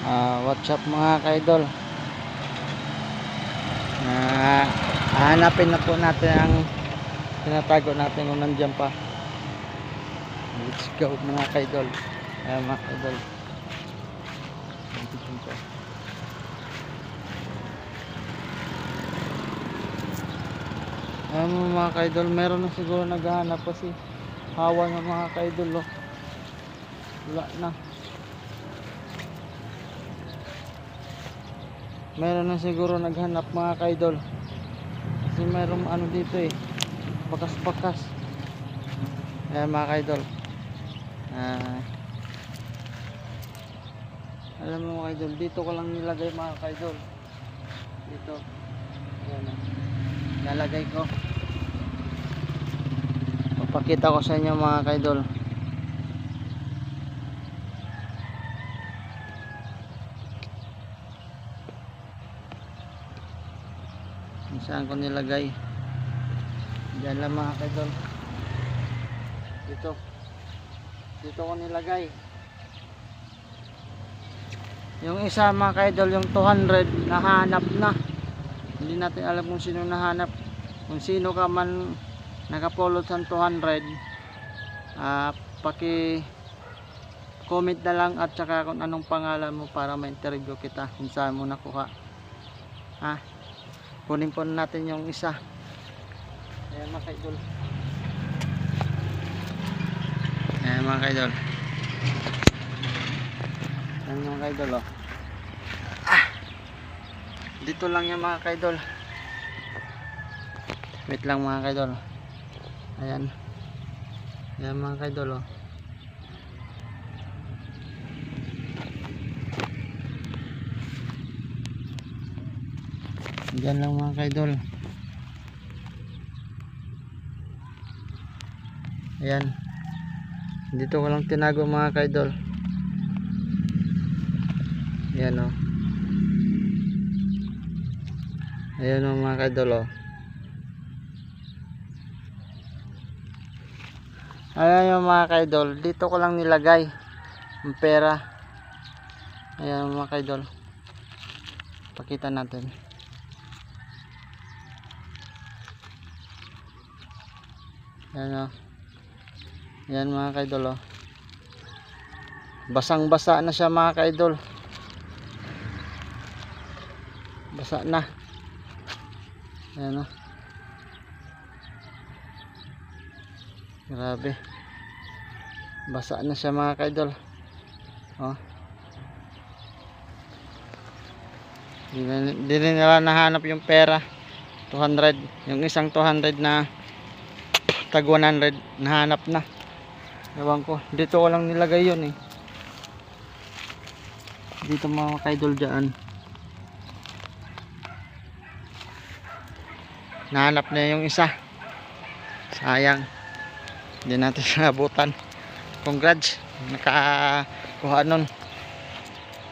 What's up mga ka-idol? Hahanapin na po natin ang tinatago natin kung nandiyan pa. Let's go mga ka-idol. Mga ka-idol, mga ka-idol, meron na siguro naghahanap pa si Hawa ng mga ka-idol. Wala na. Meron na siguro naghanap mga ka-idol, kasi meron ano dito bakas-bakas. Mga ka-idol, alam mo mga ka-idol, dito ko lang nilagay mga ka-idol. Dito, ayan, nalagay ko. Papakita ko sa inyo mga ka-idol. Saan ko nilagay? Diyan lang mga ka-idol. Dito ko nilagay. Yung isa mga ka-idol, yung 200, nahanap na. Hindi natin alam kung sino nahanap. Kung sino ka man nakapulot sa 200, paki comment na lang at saka kung anong pangalan mo para ma-interview kita kung saan mo nakuha. Kunin po natin yung isa. Ayan mga ka-idol. Ayan mga ka-idol. Ayan mga ka-idol, dito lang yung mga ka-idol. Wait lang mga ka-idol. Ayan. Ayan mga ka-idol, Diyan lang mga ka-idol. Ayan. Dito ko lang tinago mga ka-idol. Ayan Ayan mga ka-idol, Ayan yung mga ka-idol. Dito ko lang nilagay ang pera. Ayan mga ka-idol. Pakita natin. Ayan Ayan mga ka-idol, basang basa na siya mga ka-idol. Basa na. Ayan grabe, basa na siya mga ka-idol. Hindi nila nahanap yung pera 200. Yung isang 200 na tag 100 nahanap na. Ewan ko, dito ko lang nilagay yun dito mga ka-idol. Dyan nahanap na yung isa. Sayang, hindi natin nabutan. Congrats, nakakuha nun.